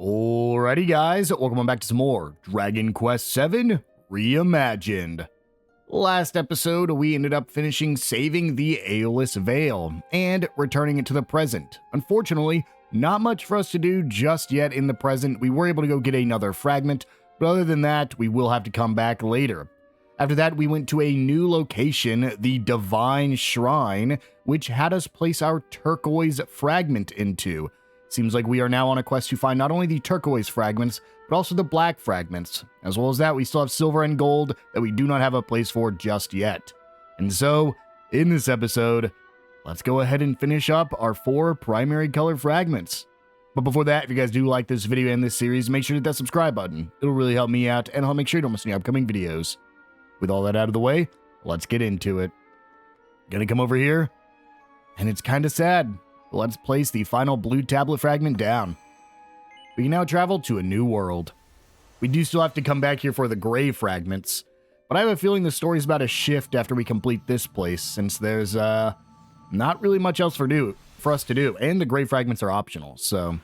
Alrighty guys, welcome back to some more Dragon Quest VII Reimagined. Last episode, we ended up finishing saving the Aeolus Vale and returning it to the present. Unfortunately, not much for us to do just yet in the present. We were able to go get another fragment, but other than that, we will have to come back later. After that, we went to a new location, the Divine Shrine, which had us place our turquoise fragment into. Seems like we are now on a quest to find not only the turquoise fragments, but also the black fragments. As well as that, we still have silver and gold that we do not have a place for just yet. And so, in this episode, let's go ahead and finish up our 4 primary color fragments. But before that, if you guys do like this video and this series, make sure to hit that subscribe button. It'll really help me out, and I'll make sure you don't miss any upcoming videos. With all that out of the way, let's get into it. Gonna come over here, and it's kinda sad. Let's place the final blue tablet fragment down. We can now travel to a new world. We do still have to come back here for the gray fragments, but I have a feeling the story's about to shift after we complete this place, since there's not really much else for us to do, and the gray fragments are optional, so.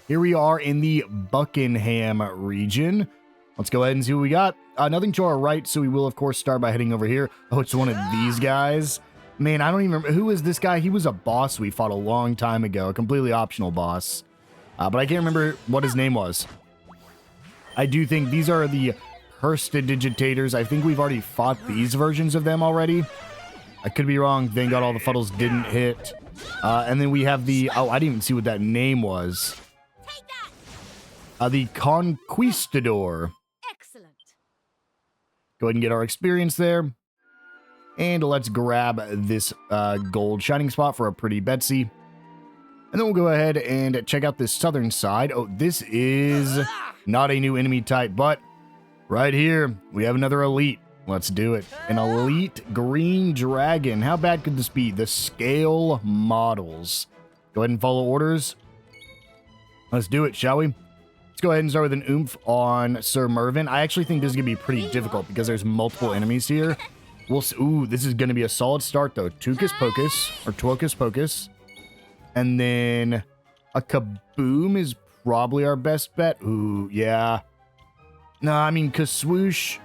Here we are in the Buckingham region. Let's go ahead and see what we got. Nothing to our right, so we will of course start by heading over here. Oh, it's one of these guys. Man, I don't even remember. Who is this guy? He was a boss we fought a long time ago. A completely optional boss. But I can't remember what his name was. I do think these are the Prestidigitators. I think we've already fought these versions of them already. I could be wrong. Thank God all the fuddles didn't hit. And then we have the... Oh, I didn't even see what that name was. The Conquistador. Excellent. Go ahead and get our experience there. And let's grab this gold shining spot for a pretty Betsy. And then we'll go ahead and check out this southern side. Oh, this is not a new enemy type, but right here, we have another elite. Let's do it. An elite green dragon. How bad could this be? The scale models. Go ahead and follow orders. Let's do it, shall we? Let's go ahead and start with an oomph on Sir Mervyn. I actually think this is going to be pretty difficult because there's multiple enemies here. Ooh, this is going to be a solid start, though. Tucus Pocus, or Twocus Pocus. And then a Kaboom is probably our best bet. Ooh, yeah. No, I mean, Kaswoosh.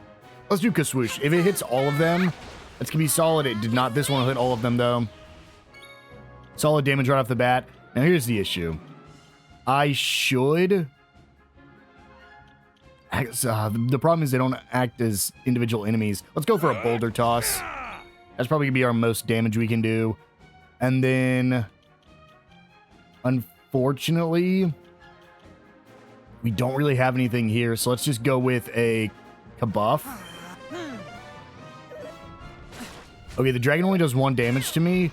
Let's do Kaswoosh. If it hits all of them, that's going to be solid. It did not. This one will hit all of them, though. Solid damage right off the bat. Now, here's the issue. I should... the problem is they don't act as individual enemies. Let's go for a boulder toss. That's probably going to be our most damage we can do. And then, unfortunately, we don't really have anything here. So let's just go with a Kabuff. Okay, the dragon only does 1 damage to me.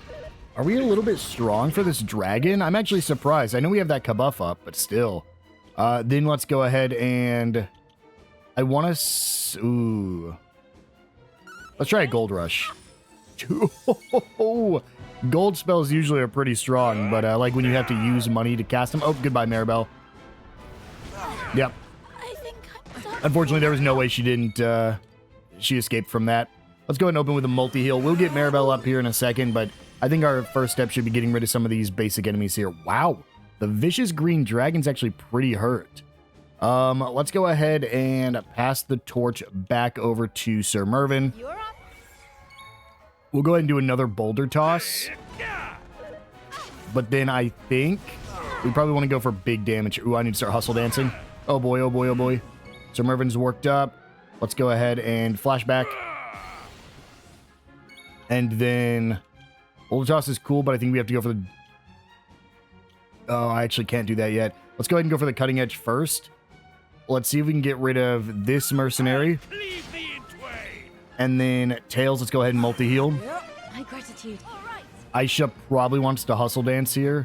Are we a little bit strong for this dragon? I'm actually surprised. I know we have that Kabuff up, but still. Then let's go ahead and... I want to... Ooh. Let's try a Gold Rush. Gold spells usually are pretty strong, but like when you have to use money to cast them. Oh, goodbye, Maribel. Yep. Unfortunately, there was no way she didn't... she escaped from that. Let's go ahead and open with a multi-heal. We'll get Maribel up here in a second, but I think our first step should be getting rid of some of these basic enemies here. Wow. The vicious green dragon's actually pretty hurt. Let's go ahead and pass the torch back over to Sir Mervyn. We'll go ahead and do another boulder toss. But then I think we probably want to go for big damage. Ooh, I need to start hustle dancing. Oh boy, oh boy, oh boy. Sir Mervyn's worked up. Let's go ahead and flashback. And then boulder toss is cool, but I think we have to go for the... Oh, I actually can't do that yet. Let's go ahead and go for the cutting edge first. Let's see if we can get rid of this mercenary. And then Tails, let's go ahead and multi-heal. My gratitude. Aisha probably wants to hustle dance here,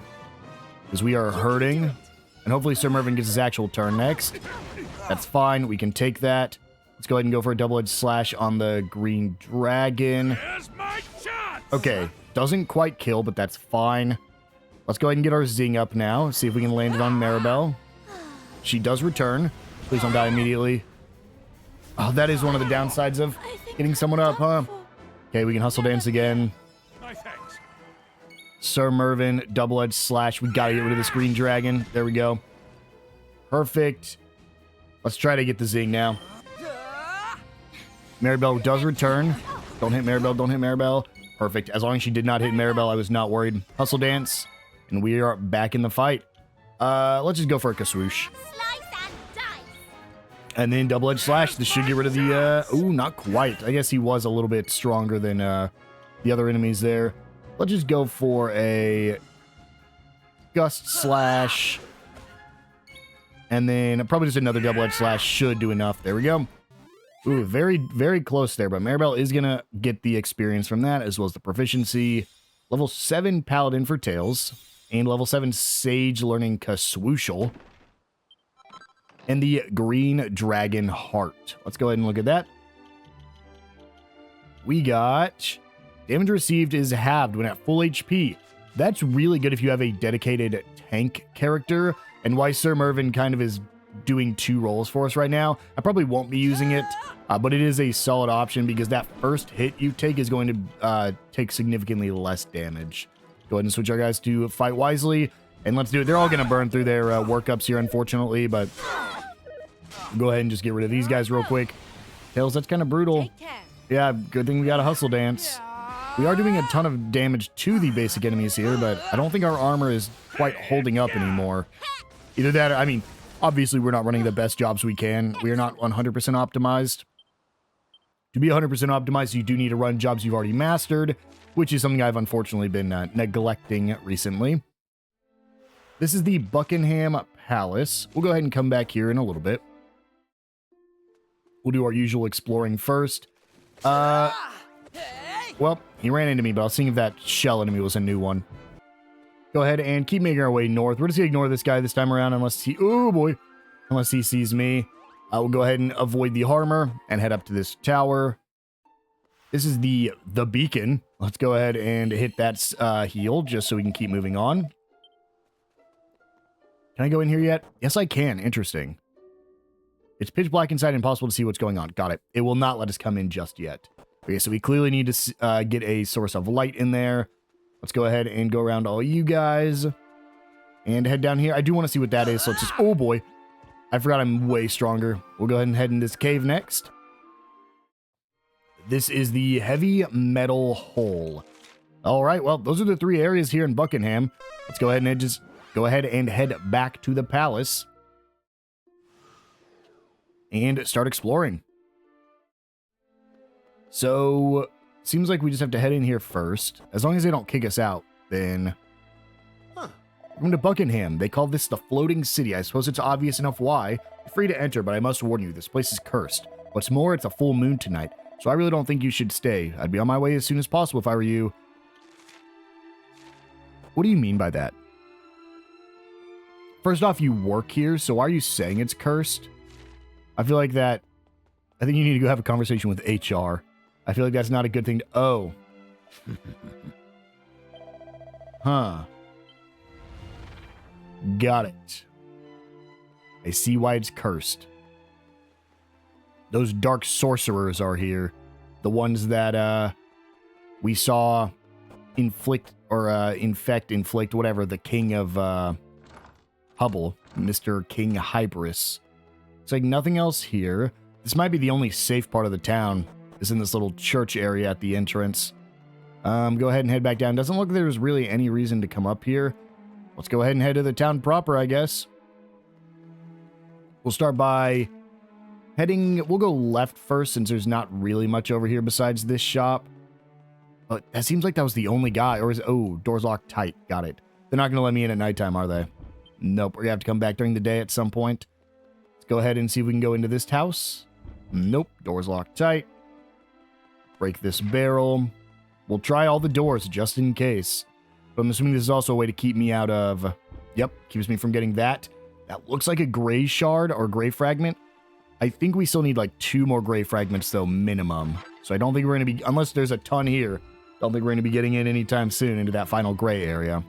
because we are hurting. And hopefully Sir Mervyn gets his actual turn next. That's fine. We can take that. Let's go ahead and go for a double-edged slash on the green dragon. Okay. Doesn't quite kill, but that's fine. Let's go ahead and get our zing up now. See if we can land it on Maribel. She does return. Please don't die immediately. Oh, that is one of the downsides of getting someone up, huh? Okay, we can hustle dance again. Sir Mervyn, double-edged slash. We gotta get rid of this green dragon. There we go. Perfect. Let's try to get the zing now. Maribel does return. Don't hit Maribel, don't hit Maribel. Perfect. As long as she did not hit Maribel, I was not worried. Hustle dance, and we are back in the fight. Let's just go for a Kaswoosh. And then double-edged slash. This should get rid of the, ooh, not quite. I guess he was a little bit stronger than the other enemies there. Let's just go for a gust slash. And then probably just another double-edged slash should do enough. There we go. Ooh, very, very close there. But Maribel is going to get the experience from that, as well as the proficiency. Level 7 Paladin for Tails. And level 7 Sage learning Kaswooshel. And the Green Dragon Heart. Let's go ahead and look at that. We got damage received is halved when at full HP. That's really good if you have a dedicated tank character. And why Sir Mervyn kind of is doing 2 roles for us right now. I probably won't be using it, but it is a solid option because that first hit you take is going to take significantly less damage. Go ahead and switch our guys to fight wisely, and let's do it. They're all going to burn through their workups here, unfortunately, but go ahead and just get rid of these guys real quick. Tails, that's kind of brutal. Yeah, good thing we got a hustle dance. We are doing a ton of damage to the basic enemies here, but I don't think our armor is quite holding up anymore. Either that, I mean, obviously we're not running the best jobs we can. We are not 100% optimized. To be 100% optimized, you do need to run jobs you've already mastered, which is something I've unfortunately been neglecting recently. This is the Buckingham Palace. We'll go ahead and come back here in a little bit. We'll do our usual exploring first. Well, he ran into me, but I was seeing if that shell enemy was a new one. Go ahead and keep making our way north. We're just going to ignore this guy this time around unless he... Oh, boy. Unless he sees me. I will go ahead and avoid the armor and head up to this tower. This is the beacon. Let's go ahead and hit that heal just so we can keep moving on. Can I go in here yet? Yes, I can. Interesting. It's pitch black inside, impossible to see what's going on. Got it. It will not let us come in just yet. Okay, so we clearly need to get a source of light in there. Let's go ahead and go around all you guys and head down here. I do want to see what that is, so let's just... Oh, boy. I forgot I'm way stronger. We'll go ahead and head in this cave next. This is the heavy metal hole. All right, well, those are the 3 areas here in Buckingham. Let's go ahead and just go ahead and head back to the palace and start exploring. So, seems like we just have to head in here first. As long as they don't kick us out, then... Welcome to Buckingham. They call this the Floating City. I suppose it's obvious enough why. You're free to enter, but I must warn you, this place is cursed. What's more, it's a full moon tonight, so I really don't think you should stay. I'd be on my way as soon as possible if I were you. What do you mean by that? First off, you work here, so why are you saying it's cursed? I feel like that... I think you need to go have a conversation with HR. I feel like that's not a good thing to... Oh. Huh. Got it. I see why it's cursed. Those dark sorcerers are here. The ones that, we saw inflict, whatever, the king of, Hubble, Mr. King Hybris. It's like nothing else here. This might be the only safe part of the town. Is in this little church area at the entrance. Go ahead and head back down. Doesn't look like there's really any reason to come up here. Let's go ahead and head to the town proper, I guess. We'll start by heading... We'll go left first since there's not really much over here besides this shop. But that seems like that was the only guy. Or is... Oh, door's locked tight. Got it. They're not going to let me in at nighttime, are they? Nope. We're going to have to come back during the day at some point. Let's go ahead and see if we can go into this house. Nope. Door's locked tight. Break this barrel. We'll try all the doors just in case. But I'm assuming this is also a way to keep me out of... Yep, keeps me from getting that. That looks like a gray shard or gray fragment. I think we still need like 2 more gray fragments though, minimum. So I don't think we're going to be... Unless there's a ton here. Don't think we're going to be getting in anytime soon into that final gray area.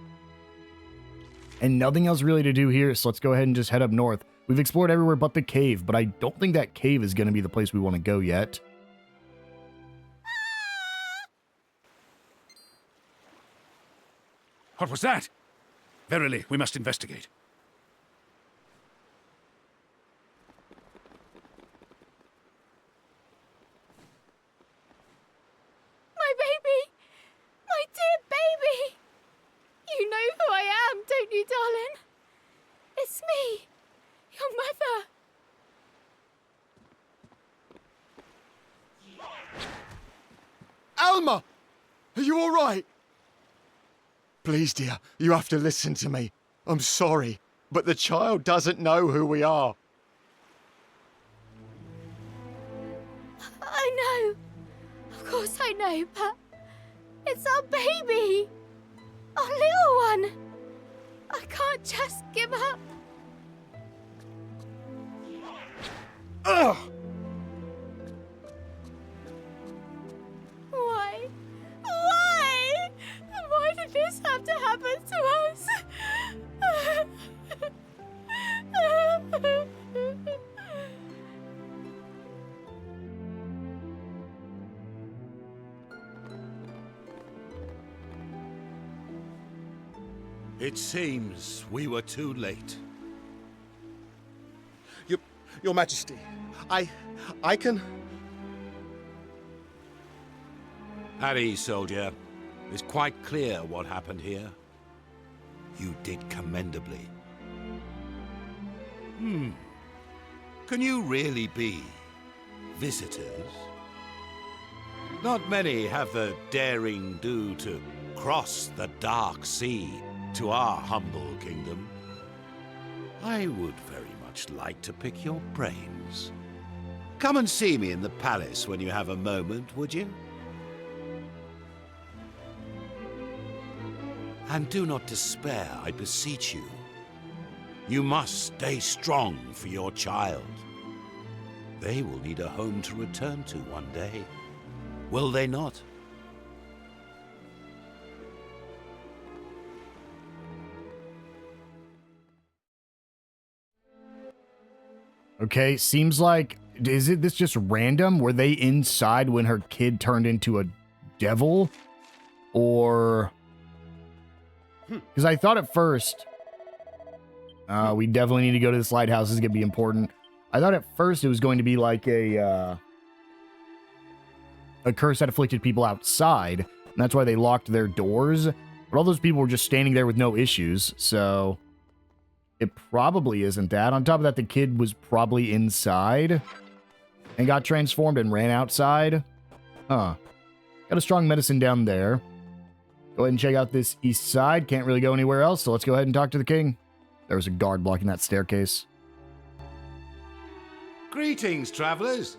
And nothing else really to do here, so let's go ahead and just head up north. We've explored everywhere but the cave, but I don't think that cave is going to be the place we want to go yet. What was that? Verily, we must investigate. It's me, your mother. Alma! Are you all right? Please, dear, you have to listen to me. I'm sorry, but the child doesn't know who we are. I know. Of course I know, but it's our baby. Our little one. I can't just give up. Ugh! Why? Why? Why did this have to happen to us? It seems we were too late. Your Majesty, I can... Harry, soldier, it's quite clear what happened here. You did commendably. Can you really be visitors? Not many have the daring do to cross the dark sea to our humble kingdom. I would very much like to pick your brains. Come and see me in the palace when you have a moment, would you? And do not despair, I beseech you. You must stay strong for your child. They will need a home to return to one day. Will they not? Okay, seems like, this just random? Were they inside when her kid turned into a devil? Or... Because I thought at first... we definitely need to go to this lighthouse. This is going to be important. I thought at first it was going to be like a curse that afflicted people outside. And that's why they locked their doors. But all those people were just standing there with no issues. So... it probably isn't that. On top of that, the kid was probably inside and got transformed and ran outside. Huh. Got a strong medicine down there. Go ahead and check out this east side. Can't really go anywhere else, so let's go ahead and talk to the king. There was a guard blocking that staircase. Greetings, travelers.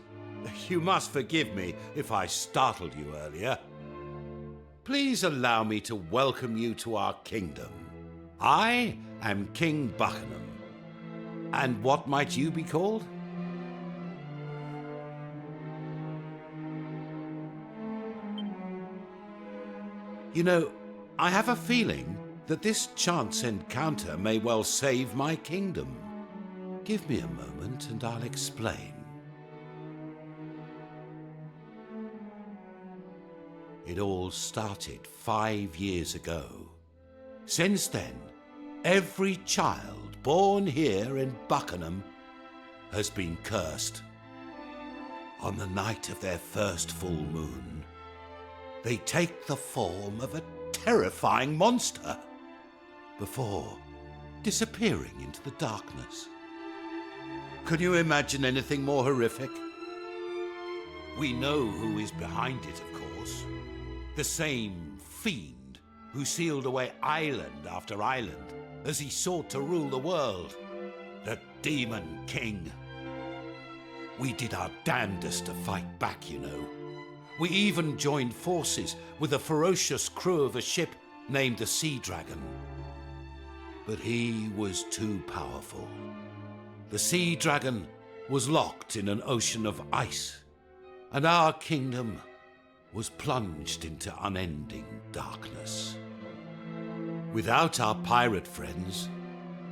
You must forgive me if I startled you earlier. Please allow me to welcome you to our kingdom. I am King Buckingham. And what might you be called? You know, I have a feeling that this chance encounter may well save my kingdom. Give me a moment and I'll explain. It all started 5 years ago. Since then, every child born here in Buckingham has been cursed. On the night of their first full moon, they take the form of a terrifying monster before disappearing into the darkness. Can you imagine anything more horrific? We know who is behind it, of course. The same fiend who sealed away island after island as he sought to rule the world. The Demon King. We did our damnedest to fight back, you know. We even joined forces with a ferocious crew of a ship named the Sea Dragon. But he was too powerful. The Sea Dragon was locked in an ocean of ice, and our kingdom was plunged into unending darkness. Without our pirate friends,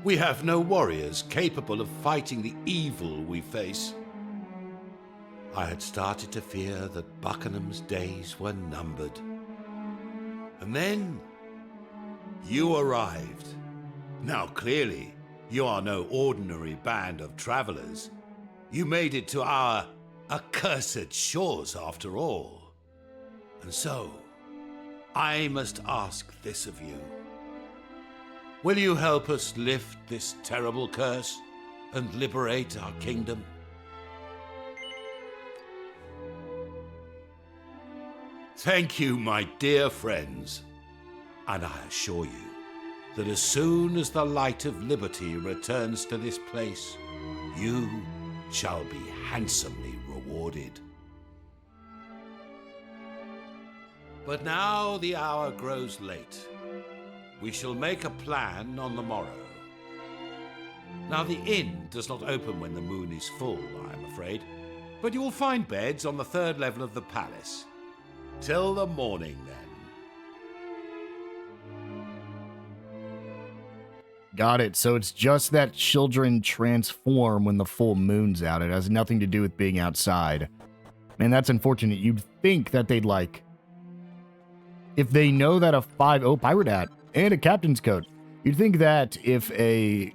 we have no warriors capable of fighting the evil we face. I had started to fear that Buckingham's days were numbered. And then, you arrived. Now clearly, you are no ordinary band of travelers. You made it to our accursed shores after all. And so, I must ask this of you. Will you help us lift this terrible curse and liberate our kingdom? Thank you, my dear friends, and I assure you that as soon as the light of liberty returns to this place, you shall be handsomely rewarded. But now the hour grows late. We shall make a plan on the morrow. Now the inn does not open when the moon is full, I am afraid, but you will find beds on the 3rd level of the palace. Till the morning, then. Got it. So it's just that children transform when the full moon's out. It has nothing to do with being outside. Man, that's unfortunate. You'd think that they'd like... If they know that a 5... Oh, pirate hat. And a captain's coat. You'd think that if a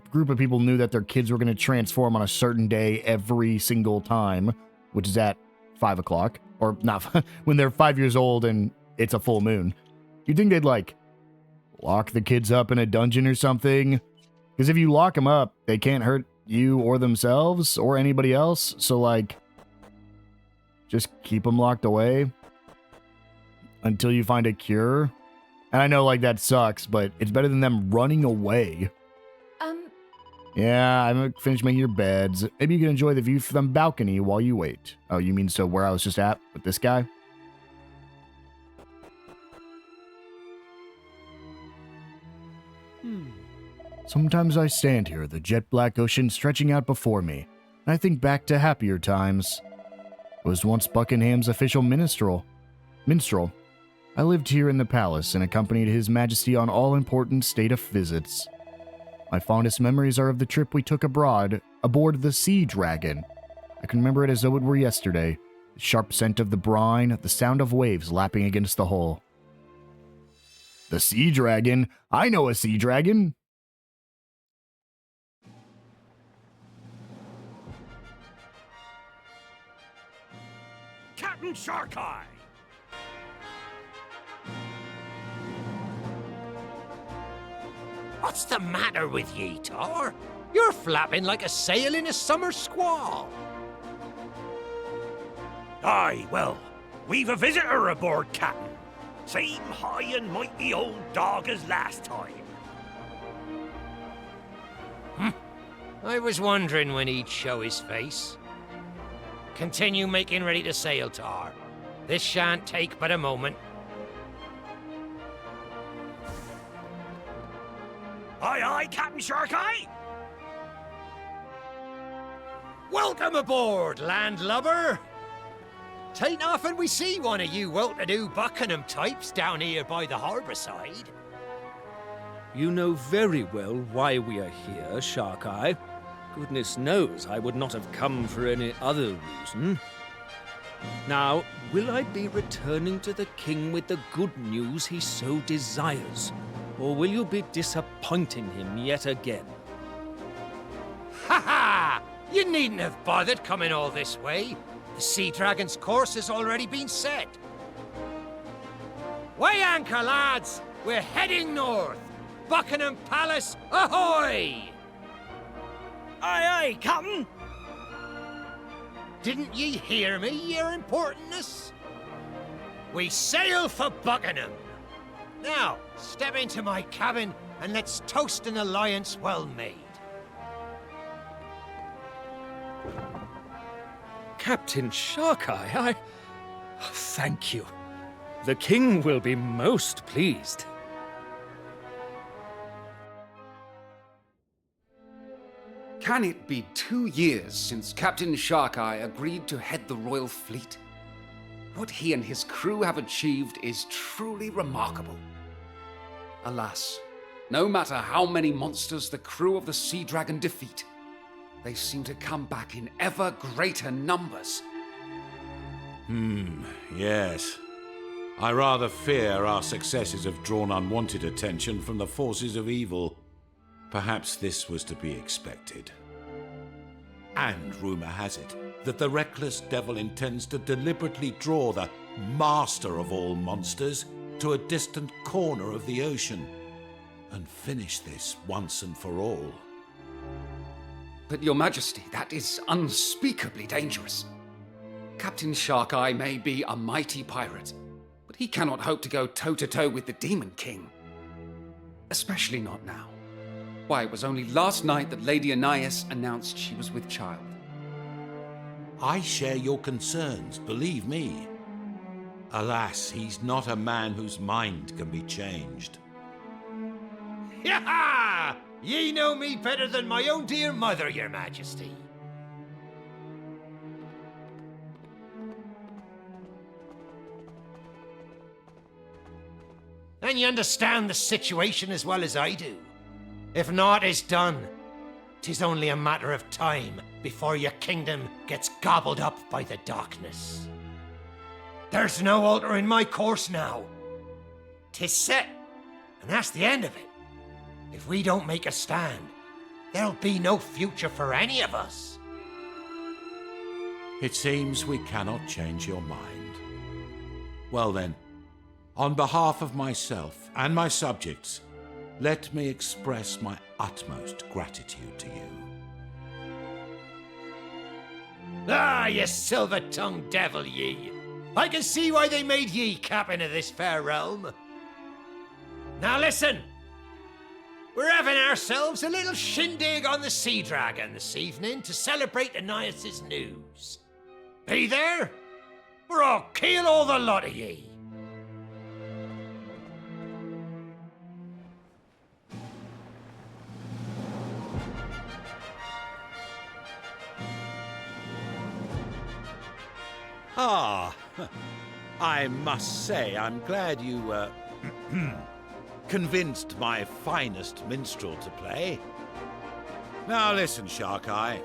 group of people knew that their kids were going to transform on a certain day every single time, which is at 5 o'clock, or not, when they're 5 years old and it's a full moon, you'd think they'd like lock the kids up in a dungeon or something. Because if you lock them up, they can't hurt you or themselves or anybody else. So like, just keep them locked away until you find a cure. And I know like that sucks, but it's better than them running away. Yeah, I'm gonna finish making your beds. Maybe you can enjoy the view from the balcony while you wait. Oh, you mean so where I was just at with this guy? Sometimes I stand here, the jet black ocean stretching out before me, and I think back to happier times. I was once Buckingham's official minstrel. I lived here in the palace and accompanied His Majesty on all important state of visits. My fondest memories are of the trip we took abroad, aboard the Sea Dragon. I can remember it as though it were yesterday. The sharp scent of the brine, the sound of waves lapping against the hull. The Sea Dragon? I know a Sea Dragon! Captain Sharkeye! What's the matter with ye, Tor? You're flapping like a sail in a summer squall. Aye, well, we've a visitor aboard, Captain. Same high and mighty old dog as last time. I was wondering when he'd show his face. Continue making ready to sail, Tor. This shan't take but a moment. Aye, aye, Captain Sharkeye! Welcome aboard, landlubber! Tain't often we see one of you well-to-do Buckingham types down here by the harbour side. You know very well why we are here, Sharkeye. Goodness knows I would not have come for any other reason. Now, will I be returning to the king with the good news he so desires? Or will you be disappointing him yet again? Ha ha! You needn't have bothered coming all this way. The Sea Dragon's course has already been set. Weigh anchor, lads! We're heading north! Buckingham Palace, ahoy! Aye, aye, Captain! Didn't ye hear me, your importantness? We sail for Buckingham! Now, step into my cabin and let's toast an alliance well made. Captain Sharkeye, thank you. The king will be most pleased. Can it be 2 years since Captain Sharkeye agreed to head the royal fleet? What he and his crew have achieved is truly remarkable. Alas, no matter how many monsters the crew of the Sea Dragon defeat, they seem to come back in ever greater numbers. Yes. I rather fear our successes have drawn unwanted attention from the forces of evil. Perhaps this was to be expected. And rumor has it that the reckless devil intends to deliberately draw the master of all monsters to a distant corner of the ocean. and finish this once and for all. But Your Majesty, that is unspeakably dangerous. Captain Sharkeye may be a mighty pirate, but he cannot hope to go toe-to-toe with the Demon King. Especially not now. Why, it was only last night that Lady Anais announced she was with child. I share your concerns, believe me. Alas, he's not a man whose mind can be changed. Ha! Ye know me better than my own dear mother, Your Majesty. And you understand the situation as well as I do. If naught is done, 'tis only a matter of time before your kingdom gets gobbled up by the darkness. There's no altering my course now. 'Tis set, and that's the end of it. If we don't make a stand, there'll be no future for any of us. It seems we cannot change your mind. Well then, on behalf of myself and my subjects, let me express my utmost gratitude to you. Ah, ye silver-tongued devil, ye! I can see why they made ye captain of this fair realm. Now listen! We're having ourselves a little shindig on the Sea Dragon this evening to celebrate Anais' news. Be there, or I'll kill all the lot of ye. Ah, I must say I'm glad you, convinced my finest minstrel to play. Now listen, Sharkeye.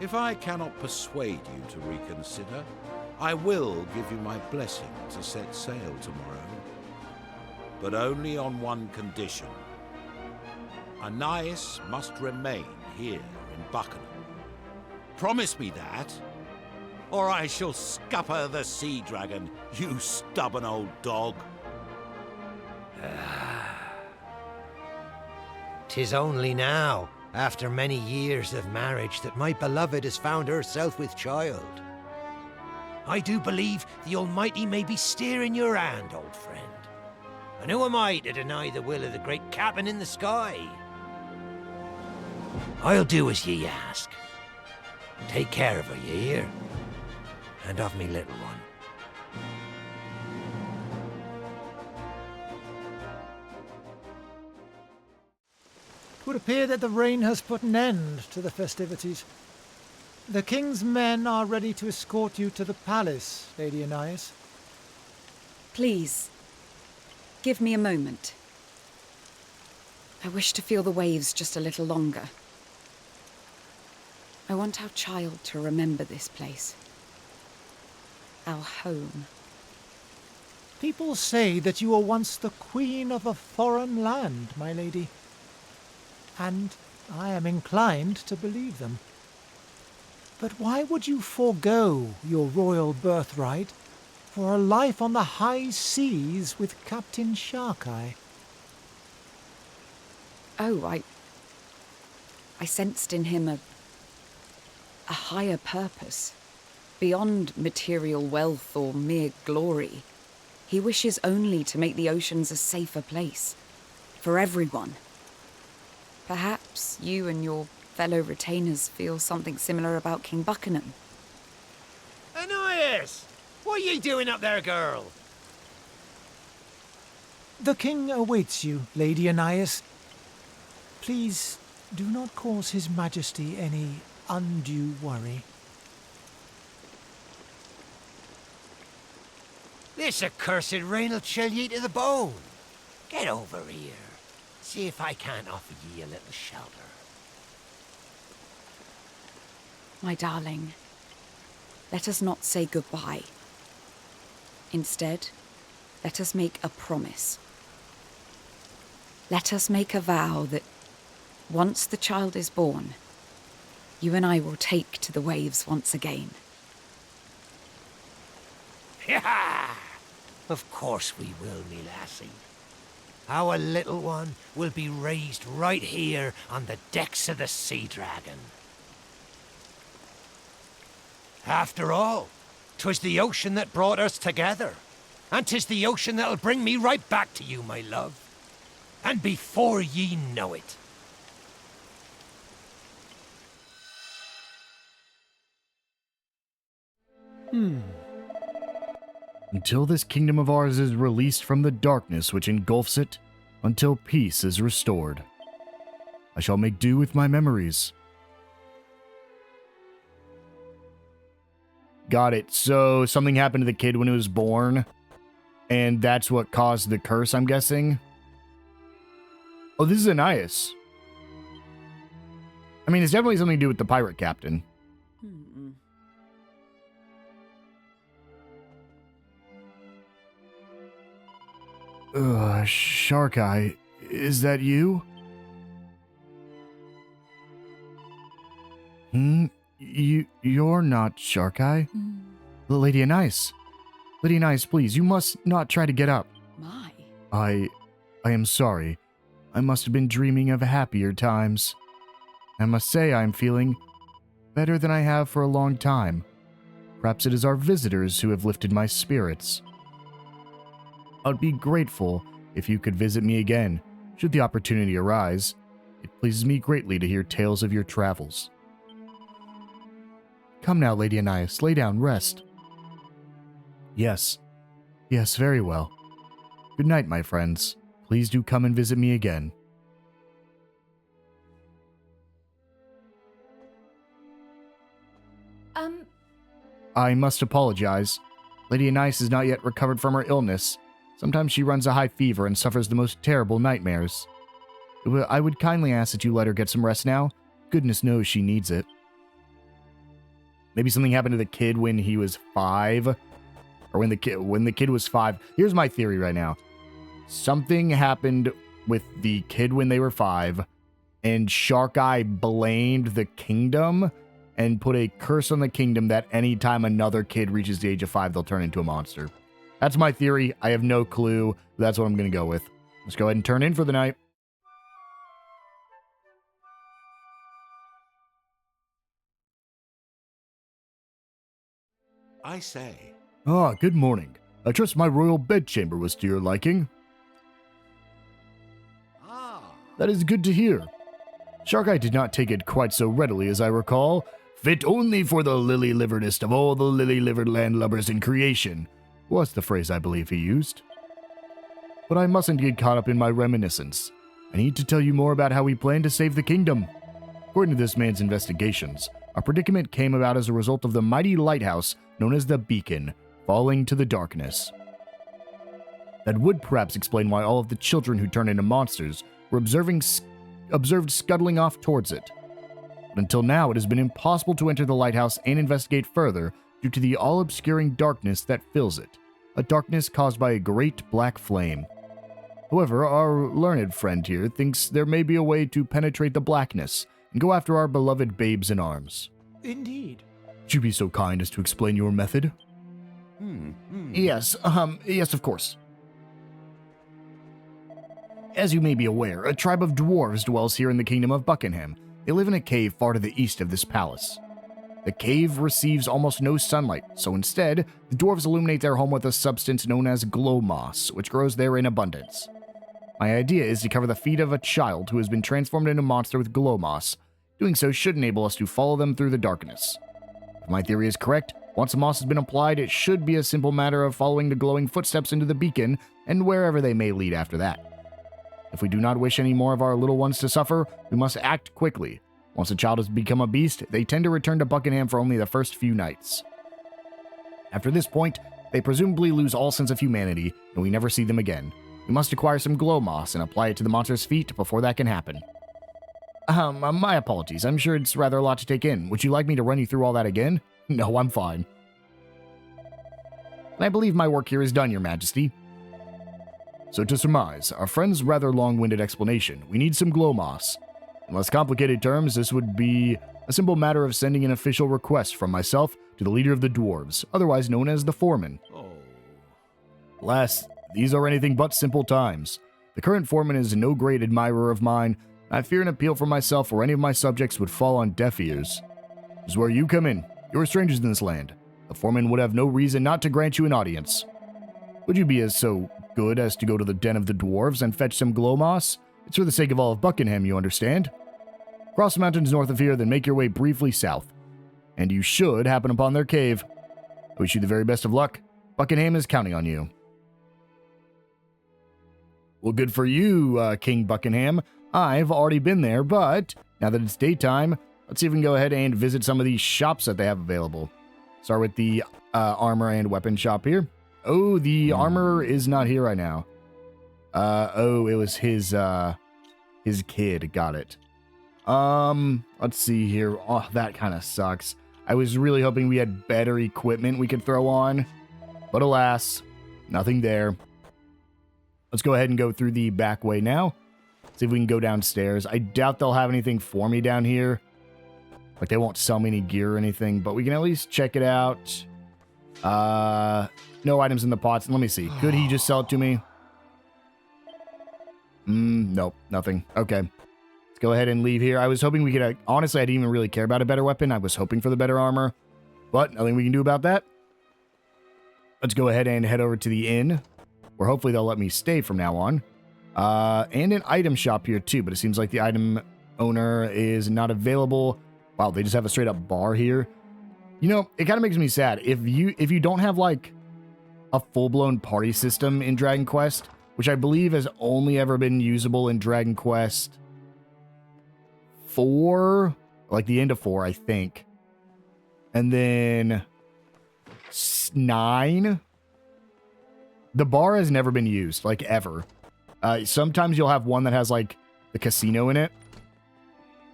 If I cannot persuade you to reconsider, I will give you my blessing to set sail tomorrow. But only on one condition. Anais must remain here in Buckingham. Promise me that, or I shall scupper the Sea Dragon, you stubborn old dog. 'Tis only now, after many years of marriage, that my beloved has found herself with child. I do believe the Almighty may be steering your hand, old friend. And who am I to deny the will of the great captain in the sky? I'll do as ye ask. Take care of her, ye hear? And of me little one. It would appear that the rain has put an end to the festivities. The king's men are ready to escort you to the palace, Lady Anais. Please, give me a moment. I wish to feel the waves just a little longer. I want our child to remember this place. Our home. People say that you were once the queen of a foreign land, my lady. And I am inclined to believe them. But why would you forego your royal birthright for a life on the high seas with Captain Sharkeye? Oh, I sensed in him a higher purpose, beyond material wealth or mere glory. He wishes only to make the oceans a safer place, for everyone. Perhaps you and your fellow retainers feel something similar about King Buckingham. Anais! What are ye doing up there, girl? The king awaits you, Lady Anais. Please do not cause His Majesty any undue worry. This accursed rain'll chill ye to the bone. Get over here. See if I can't offer ye a little shelter. My darling, let us not say goodbye. Instead, let us make a promise. Let us make a vow that once the child is born, you and I will take to the waves once again. Ha! Of course we will, me lassie. Our little one will be raised right here on the decks of the Sea Dragon. After all, 'twas the ocean that brought us together. And 'tis the ocean that'll bring me right back to you, my love. And before ye know it. Until this kingdom of ours is released from the darkness which engulfs it, until peace is restored, I shall make do with my memories. Got it. So something happened to the kid when he was born, and that's what caused the curse, I'm guessing. Oh, this is Anais. I mean, it's definitely something to do with the pirate captain. Shark Eye, is that you? You're not Shark Eye? Lady Anais. Lady Anais, please, you must not try to get up. My. I am sorry. I must have been dreaming of happier times. I must say I am feeling better than I have for a long time. Perhaps it is our visitors who have lifted my spirits. I'd be grateful if you could visit me again, should the opportunity arise. It pleases me greatly to hear tales of your travels. Come now, Lady Anais, lay down, rest. Yes, very well. Good night, my friends. Please do come and visit me again. I must apologize. Lady Anais is not yet recovered from her illness. Sometimes she runs a high fever and suffers the most terrible nightmares. I would kindly ask that you let her get some rest now. Goodness knows she needs it. Maybe something happened to the kid when he was 5, or when the kid was 5. Here's my theory right now. Something happened with the kid when they were 5, and Shark Eye blamed the kingdom and put a curse on the kingdom that anytime another kid reaches the age of 5, they'll turn into a monster. That's my theory. I have no clue. That's what I'm going to go with. Let's go ahead and turn in for the night. I say. Ah, good morning. I trust my royal bedchamber was to your liking. That is good to hear. Shark Eye did not take it quite so readily as I recall. Fit only for the lily-liveredest of all the lily-livered landlubbers in creation, was the phrase I believe he used. But I mustn't get caught up in my reminiscence. I need to tell you more about how we plan to save the kingdom. According to this man's investigations, our predicament came about as a result of the mighty lighthouse known as the Beacon falling to the darkness. That would perhaps explain why all of the children who turn into monsters were observed scuttling off towards it. But until now, it has been impossible to enter the lighthouse and investigate further due to the all-obscuring darkness that fills it, a darkness caused by a great black flame. However, our learned friend here thinks there may be a way to penetrate the blackness and go after our beloved babes in arms. Indeed. Would you be so kind as to explain your method? Yes, of course. As you may be aware, a tribe of dwarves dwells here in the kingdom of Buckingham. They live in a cave far to the east of this palace. The cave receives almost no sunlight, so instead, the dwarves illuminate their home with a substance known as glow moss, which grows there in abundance. My idea is to cover the feet of a child who has been transformed into a monster with glow moss. Doing so should enable us to follow them through the darkness. If my theory is correct, once the moss has been applied, it should be a simple matter of following the glowing footsteps into the beacon and wherever they may lead after that. If we do not wish any more of our little ones to suffer, we must act quickly. Once a child has become a beast, they tend to return to Buckingham for only the first few nights. After this point, they presumably lose all sense of humanity, and we never see them again. We must acquire some glow moss and apply it to the monster's feet before that can happen. My apologies. I'm sure it's rather a lot to take in. Would you like me to run you through all that again? No, I'm fine. And I believe my work here is done, Your Majesty. So to surmise, our friend's rather long-winded explanation, we need some glow moss. In less complicated terms, this would be a simple matter of sending an official request from myself to the leader of the dwarves, otherwise known as the foreman. Alas, these are anything but simple times. The current foreman is no great admirer of mine. I fear an appeal for myself or any of my subjects would fall on deaf ears. This is where you come in. You're strangers in this land. The foreman would have no reason not to grant you an audience. Would you be so good as to go to the den of the dwarves and fetch some glow moss? It's for the sake of all of Buckingham, you understand? Cross the mountains north of here, then make your way briefly south. And you should happen upon their cave. I wish you the very best of luck. Buckingham is counting on you. Well, good for you, King Buckingham. I've already been there, but now that it's daytime, let's see if we can go ahead and visit some of these shops that they have available. Start with the armor and weapon shop here. Oh, the armor is not here right now. Oh, it was his kid. Got it. Let's see here. Oh, that kind of sucks. I was really hoping we had better equipment we could throw on, but alas, nothing there. Let's go ahead and go through the back way now. See if we can go downstairs. I doubt they'll have anything for me down here. Like, they won't sell me any gear or anything, but we can at least check it out. No items in the pots. Let me see. Could he just sell it to me? Nope, nothing. Okay. Let's go ahead and leave here. I was hoping we could... honestly, I didn't even really care about a better weapon. I was hoping for the better armor, but nothing we can do about that. Let's go ahead and head over to the inn, where hopefully they'll let me stay from now on. And an item shop here too, but it seems like the item owner is not available. Wow, they just have a straight up bar here. You know, it kind of makes me sad. If you don't have like a full-blown party system in Dragon Quest, which I believe has only ever been usable in Dragon Quest 4, like the end of 4, I think. And then 9. The bar has never been used, like ever. Sometimes you'll have one that has like the casino in it.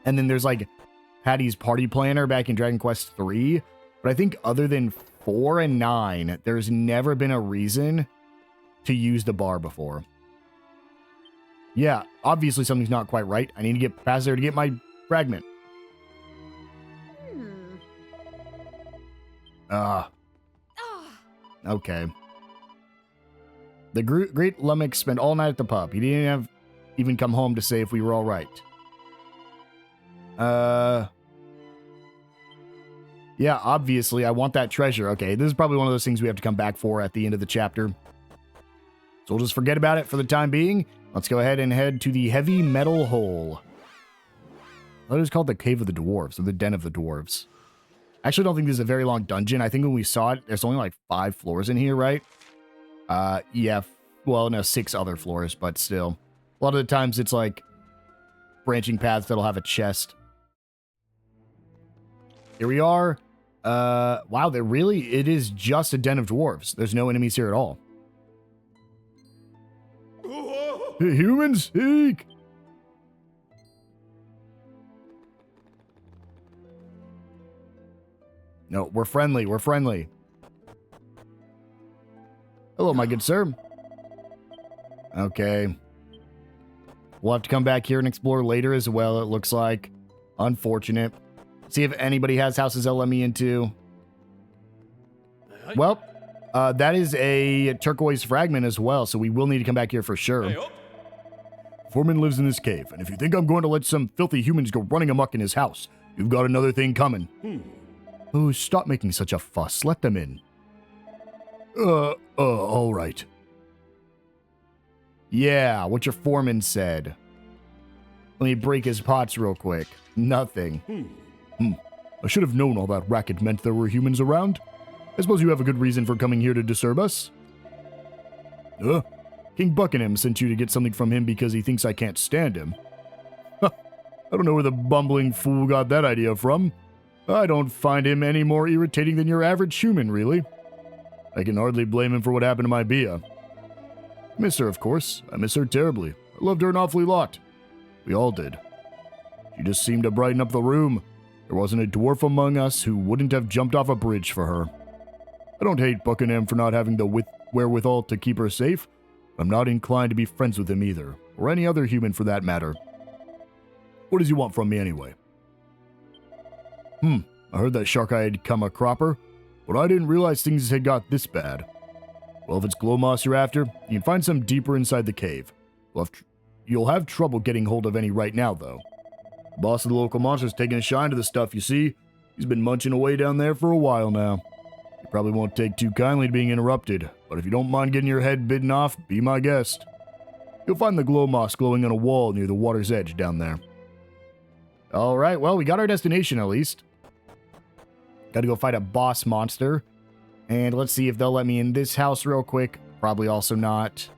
And then there's like Patty's Party Planner back in Dragon Quest 3. But I think other than 4 and 9, there's never been a reason to use the bar before. Yeah, obviously something's not quite right. I need to get past there to get my fragment. Okay. The great Lummox spent all night at the pub. He didn't even come home to say if we were all right. Yeah, obviously, I want that treasure. Okay, this is probably one of those things we have to come back for at the end of the chapter. So we'll just forget about it for the time being. Let's go ahead and head to the Heavy Metal Hole. I thought it was called the Cave of the Dwarves, or the Den of the Dwarves. I actually don't think this is a very long dungeon. I think when we saw it, there's only like 5 floors in here, right? Yeah, well, no, 6 other floors, but still. A lot of the times it's like branching paths that'll have a chest. Here we are. Wow, it is just a den of dwarves. There's no enemies here at all. Hey, humans, eek! No, we're friendly, we're friendly. Hello, my good sir. Okay. We'll have to come back here and explore later as well, it looks like. Unfortunate. See if anybody has houses they'll let me into. Well, that is a turquoise fragment as well, so we will need to come back here for sure. Foreman lives in this cave, and if you think I'm going to let some filthy humans go running amok in his house, you've got another thing coming. Oh, stop making such a fuss. Let them in. All right. Yeah, what your foreman said. Let me break his pots real quick. Nothing. I should have known all that racket meant there were humans around. I suppose you have a good reason for coming here to disturb us? King Buckingham sent you to get something from him because he thinks I can't stand him. I don't know where the bumbling fool got that idea from. I don't find him any more irritating than your average human, really. I can hardly blame him for what happened to my Bia. I miss her, of course. I miss her terribly. I loved her an awfully lot. We all did. She just seemed to brighten up the room. There wasn't a dwarf among us who wouldn't have jumped off a bridge for her. I don't hate Buckingham for not having the wherewithal to keep her safe. I'm not inclined to be friends with him either, or any other human for that matter. What does he want from me anyway? I heard that Shark-Eye had come a cropper, but I didn't realize things had got this bad. Well, if it's glow moss you're after, you can find some deeper inside the cave. You'll have trouble getting hold of any right now, though. The boss of the local monster's taking a shine to the stuff, you see. He's been munching away down there for a while now. You probably won't take too kindly to being interrupted, but if you don't mind getting your head bitten off, be my guest. You'll find the glow moss glowing on a wall near the water's edge down there. Alright, well, we got our destination at least. Gotta go fight a boss monster. And let's see if they'll let me in this house real quick. Probably also not.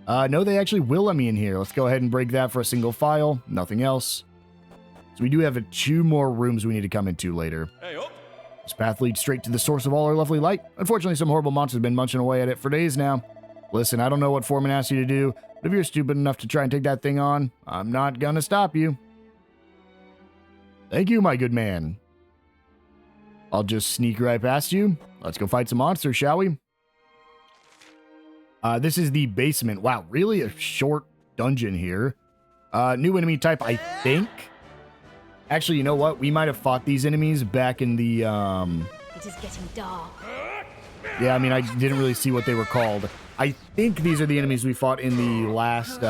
No, they actually will let me in here. Let's go ahead and break that for a single file. Nothing else. So we do have 2 more rooms we need to come into later. Hey, up. This path leads straight to the source of all our lovely light. Unfortunately, some horrible monster's been munching away at it for days now. Listen, I don't know what Foreman asked you to do, but if you're stupid enough to try and take that thing on, I'm not gonna stop you. Thank you, my good man. I'll just sneak right past you. Let's go fight some monsters, shall we? This is the basement. Wow, really a short dungeon here. New enemy type, I think. Actually, you know what? We might have fought these enemies back in the, It is getting dark. Yeah, I mean, I didn't really see what they were called. I think these are the enemies we fought in the last,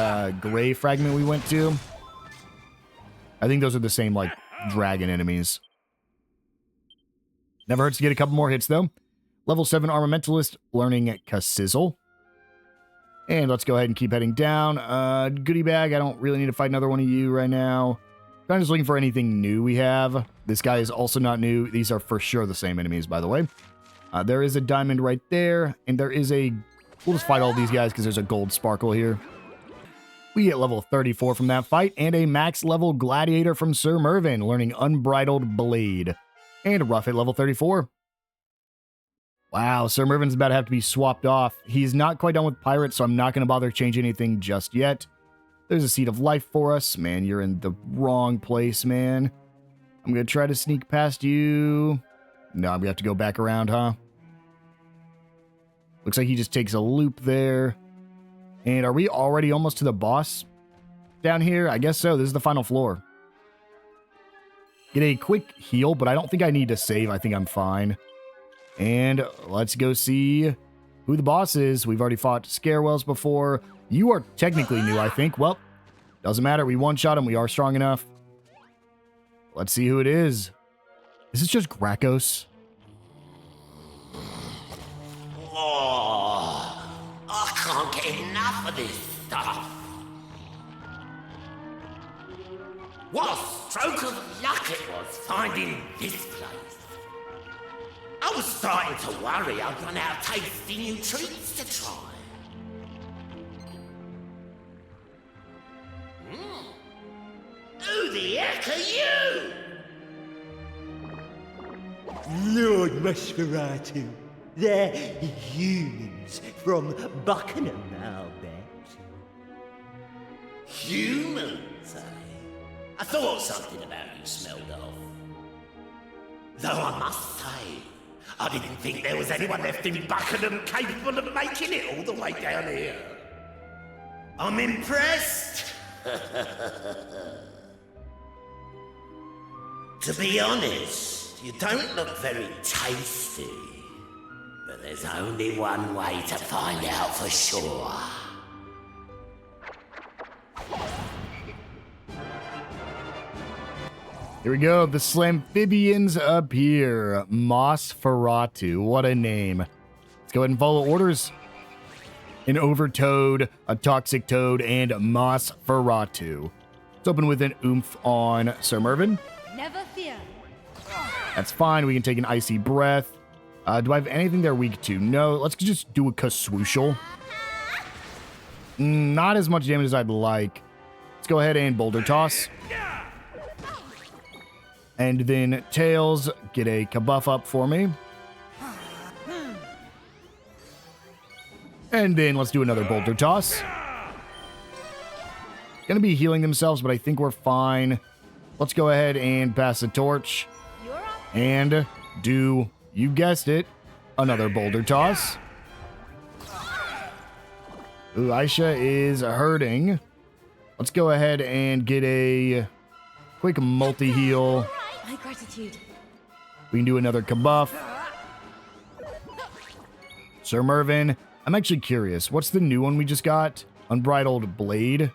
gray fragment we went to. I think those are the same, like, dragon enemies. Never hurts to get a couple more hits, though. Level 7 Armamentalist, learning Cassizzle. And let's go ahead and keep heading down. Goodie bag, I don't really need to fight another one of you right now. I'm just looking for anything new we have. This guy is also not new. These are for sure the same enemies, by the way. There is a diamond right there, and there is a... We'll just fight all these guys because there's a gold sparkle here. We get level 34 from that fight, and a max level gladiator from Sir Mervyn, learning Unbridled Blade. And rough at level 34. Wow, Sir Mervyn's about to have to be swapped off. He's not quite done with pirates, so I'm not going to bother changing anything just yet. There's a Seed of Life for us. Man, you're in the wrong place, man. I'm going to try to sneak past you. No, I'm going to have to go back around, huh? Looks like he just takes a loop there. And are we already almost to the boss down here? I guess so. This is the final floor. Get a quick heal, but I don't think I need to save. I think I'm fine. And let's go see who the boss is. We've already fought Scarewells before. You are technically new, I think. Well, doesn't matter. We one-shot him. We are strong enough. Let's see who it is. Is it just Grakos? Oh, I can't get enough of this stuff. What a stroke of luck it was finding this place. I was starting to worry I'd run out of tasty new treats to try. Who the heck are you? Lord Nosferatu. They're humans from Buckingham, I'll bet. Humans, eh? I thought something about you smelled off. Though I must say, I didn't think there was anyone left in Buckingham capable of making it all the way down here. I'm impressed. To be honest, you don't look very tasty. But there's only one way to find out for sure. Here we go. The Slamphibians appear. Nosferatu. What a name. Let's go ahead and follow orders. An Overtoad, a Toxic Toad, and Nosferatu. Let's open with an oomph on Sir Mervyn. Never fear. That's fine. We can take an Icy Breath. Do I have anything they're weak to? No. Let's just do a Kaswooshel. Not as much damage as I'd like. Let's go ahead and Boulder Toss. And then Tails, get a Kabuff up for me. And then let's do another Boulder Toss. Gonna be healing themselves, but I think we're fine. Let's go ahead and pass the torch. And do, you guessed it, another Boulder Toss. Ooh, Aisha is hurting. Let's go ahead and get a quick multi-heal. My gratitude. We can do another Kabuff. Sir Mervyn, I'm actually curious. What's the new one we just got? Unbridled Blade.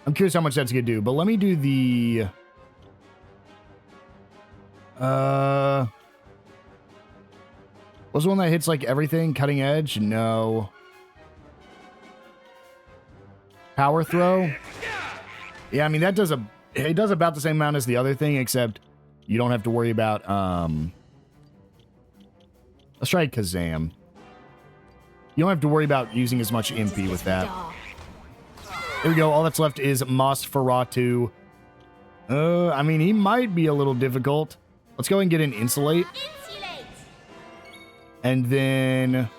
I'm curious how much that's going to do, but let me do the... What's the one that hits like everything? Cutting Edge? No. Power Throw? Yeah, I mean, that does it does about the same amount as the other thing, except you don't have to worry about, let's try Kazam. You don't have to worry about using as much MP with that. There we go. All that's left is Nosferatu. I mean, he might be a little difficult. Let's go and get an Insulate. And then...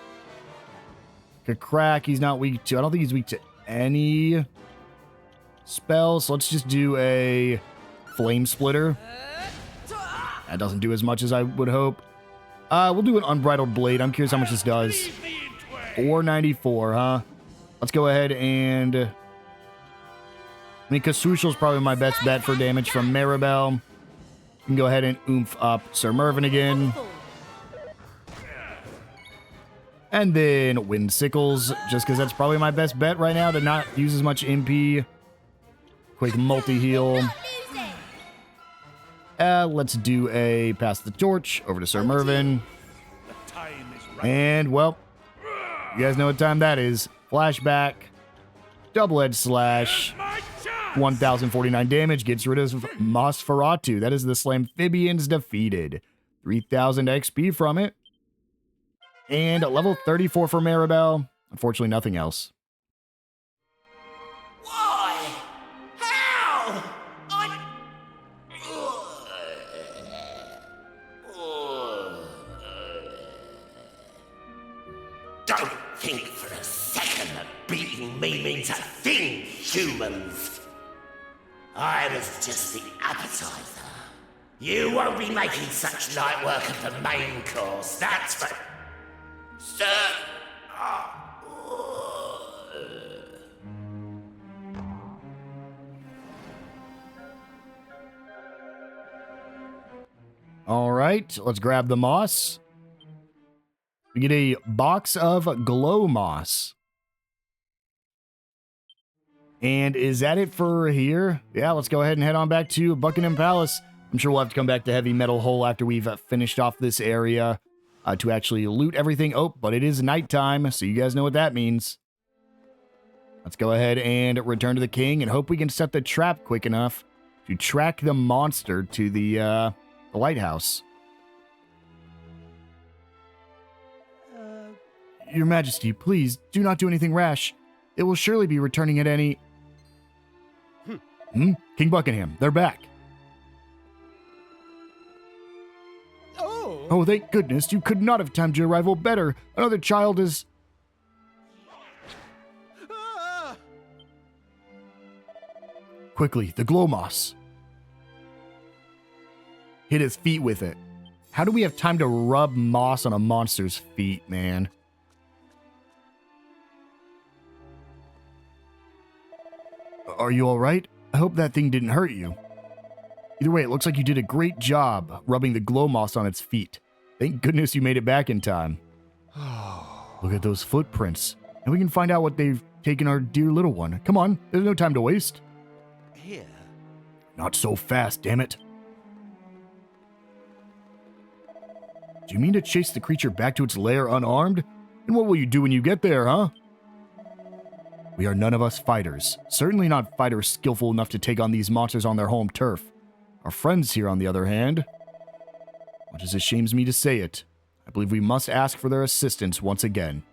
Crack, he's not weak to... I don't think he's weak to any spells. So let's just do a Flame Splitter. That doesn't do as much as I would hope. We'll do an Unbridled Blade. I'm curious how much this does. 494, huh? Let's go ahead and... I mean, Kasushil's probably my best bet for damage from Maribel. We can go ahead and oomph up Sir Mervyn again. And then Wind Sickles, just because that's probably my best bet right now to not use as much MP. Quick multi-heal. Let's do a Pass the Torch over to Sir Mervyn. And, well, you guys know what time that is. Flashback. Double-edged slash. 1,049 damage. Gets rid of Nosferatu. That is the Slamphibians defeated. 3,000 XP from it. And level 34 for Maribel. Unfortunately, nothing else. Why? How? Don't think for a second that beating me means a thing, humans. I was just the appetizer. You won't be making such light work of the main course, that's for... Sir... All right, let's grab the moss. We get a box of glow moss. And is that it for here? Yeah, let's go ahead and head on back to Buckingham Palace. I'm sure we'll have to come back to Heavy Metal Hole after we've finished off this area to actually loot everything. Oh, but it is nighttime, so you guys know what that means. Let's go ahead and return to the king and hope we can set the trap quick enough to track the monster to the lighthouse. Your Majesty, please do not do anything rash. It will surely be returning at any... King Buckingham, they're back. Oh, thank goodness. You could not have timed your arrival better. Another child is... Quickly, the glow moss. Hit his feet with it. How do we have time to rub moss on a monster's feet, man? Are you all right? I hope that thing didn't hurt you. Either way, it looks like you did a great job rubbing the glow moss on its feet. Thank goodness you made it back in time. Look at those footprints. And we can find out what they've taken our dear little one. Come on, there's no time to waste. Here? Not so fast, damn it. Do you mean to chase the creature back to its lair unarmed? And what will you do when you get there, huh? We are none of us fighters. Certainly not fighters skillful enough to take on these monsters on their home turf. Our friends here, on the other hand, much as it shames me to say it, I believe we must ask for their assistance once again.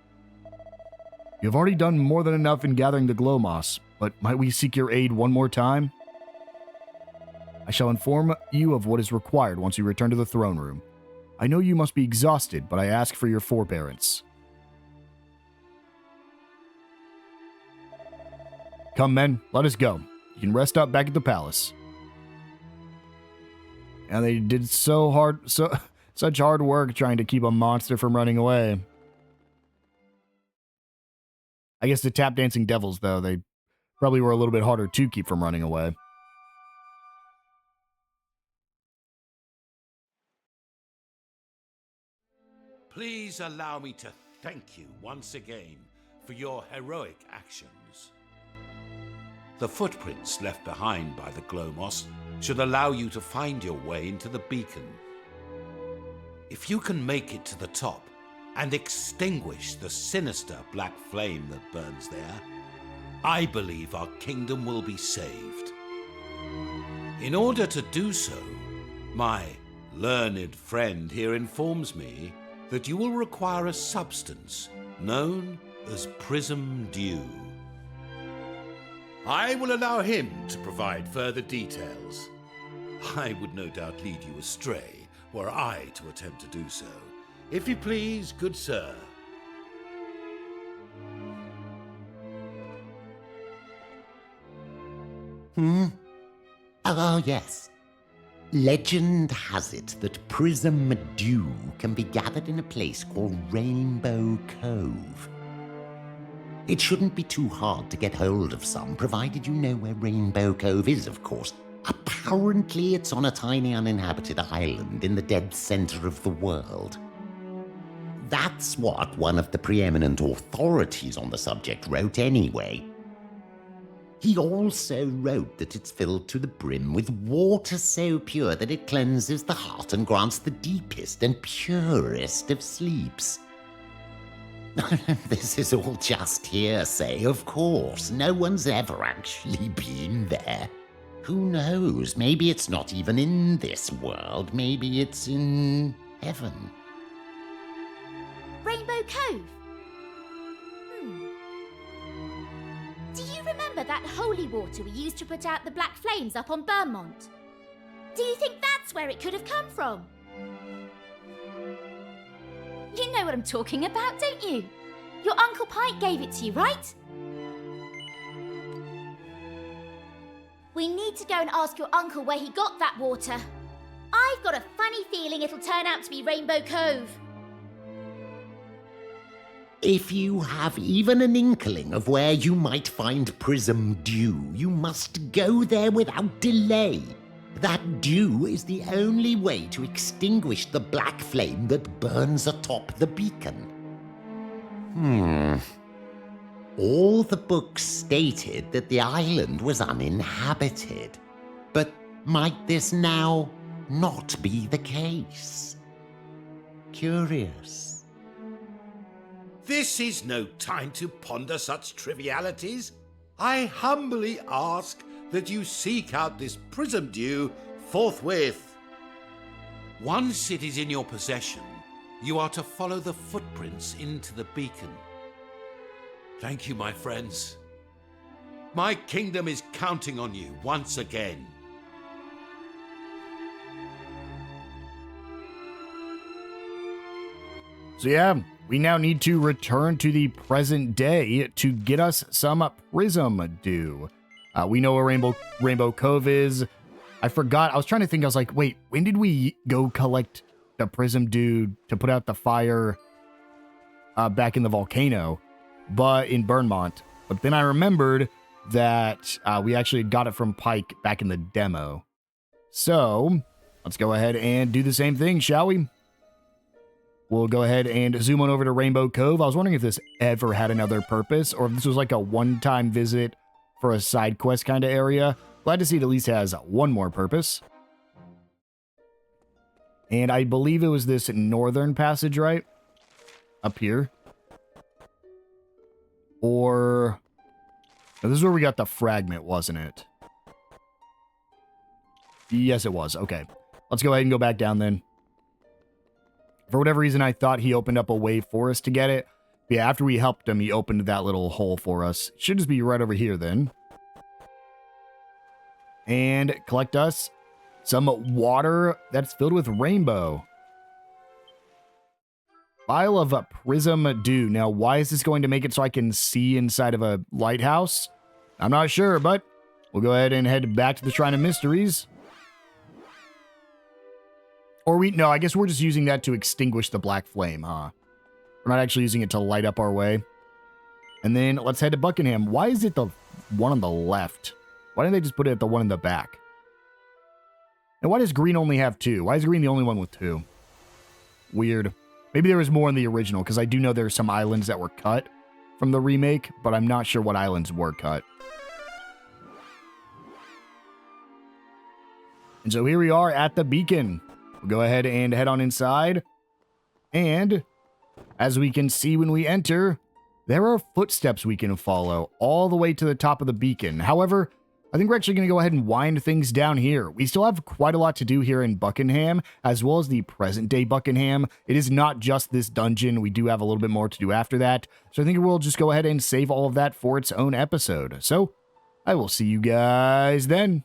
You have already done more than enough in gathering the glow moss, but might we seek your aid one more time? I shall inform you of what is required once you return to the throne room. I know you must be exhausted, but I ask for your forbearance. Come, men, let us go. You can rest up back at the palace. And they did such hard work trying to keep a monster from running away. I guess the tap dancing devils, though, they probably were a little bit harder to keep from running away. Please allow me to thank you once again for your heroic actions. The footprints left behind by the Glomos should allow you to find your way into the beacon. If you can make it to the top and extinguish the sinister black flame that burns there, I believe our kingdom will be saved. In order to do so, my learned friend here informs me that you will require a substance known as prism dew. I will allow him to provide further details. I would no doubt lead you astray were I to attempt to do so. If you please, good sir. Oh, yes. Legend has it that prism dew can be gathered in a place called Rainbow Cove. It shouldn't be too hard to get hold of some, provided you know where Rainbow Cove is, of course. Apparently, it's on a tiny uninhabited island in the dead center of the world. That's what one of the preeminent authorities on the subject wrote anyway. He also wrote that it's filled to the brim with water so pure that it cleanses the heart and grants the deepest and purest of sleeps. This is all just hearsay, of course. No one's ever actually been there. Who knows? Maybe it's not even in this world. Maybe it's in heaven. Rainbow Cove? Do you remember that holy water we used to put out the black flames up on Vermont? Do you think that's where it could have come from? You know what I'm talking about, don't you? Your Uncle Pike gave it to you, right? We need to go and ask your uncle where he got that water. I've got a funny feeling it'll turn out to be Rainbow Cove. If you have even an inkling of where you might find prism dew, you must go there without delay. That dew is the only way to extinguish the black flame that burns atop the beacon. All the books stated that the island was uninhabited. But might this now not be the case? Curious. This is no time to ponder such trivialities. I humbly ask that you seek out this prism dew forthwith. Once it is in your possession, you are to follow the footprints into the beacon. Thank you, my friends. My kingdom is counting on you once again. So yeah, we now need to return to the present day to get us some prism dew. We know where Rainbow Cove is. I forgot. I was trying to think. I was like, wait, when did we go collect the prism dew to put out the fire back in the volcano, but in Burnmont? But then I remembered that we actually got it from Pike back in the demo. So let's go ahead and do the same thing, shall we? We'll go ahead and zoom on over to Rainbow Cove. I was wondering if this ever had another purpose, or if this was like a one-time visit for a side quest kind of area. Glad to see it at least has one more purpose. And I believe it was this northern passage, right? Up here. Or... no, this is where we got the fragment, wasn't it? Yes, it was. Okay. Let's go ahead and go back down then. For whatever reason, I thought he opened up a way for us to get it. But yeah, after we helped him, he opened that little hole for us. Should just be right over here then. And collect us some water that's filled with rainbow. Vial of prism dew. Now, why is this going to make it so I can see inside of a lighthouse? I'm not sure, but we'll go ahead and head back to the Shrine of Mysteries. Or no, I guess we're just using that to extinguish the black flame, huh? We're not actually using it to light up our way. And then let's head to Buckingham. Why is it the one on the left? Why didn't they just put it at the one in the back? And why does green only have two? Why is green the only one with two? Weird. Maybe there was more in the original, because I do know there are some islands that were cut from the remake, but I'm not sure what islands were cut. And so here we are at the beacon. We'll go ahead and head on inside. And as we can see when we enter, there are footsteps we can follow all the way to the top of the beacon. However, I think we're actually going to go ahead and wind things down here. We still have quite a lot to do here in Buckingham, as well as the present-day Buckingham. It is not just this dungeon. We do have a little bit more to do after that. So I think we'll just go ahead and save all of that for its own episode. So I will see you guys then.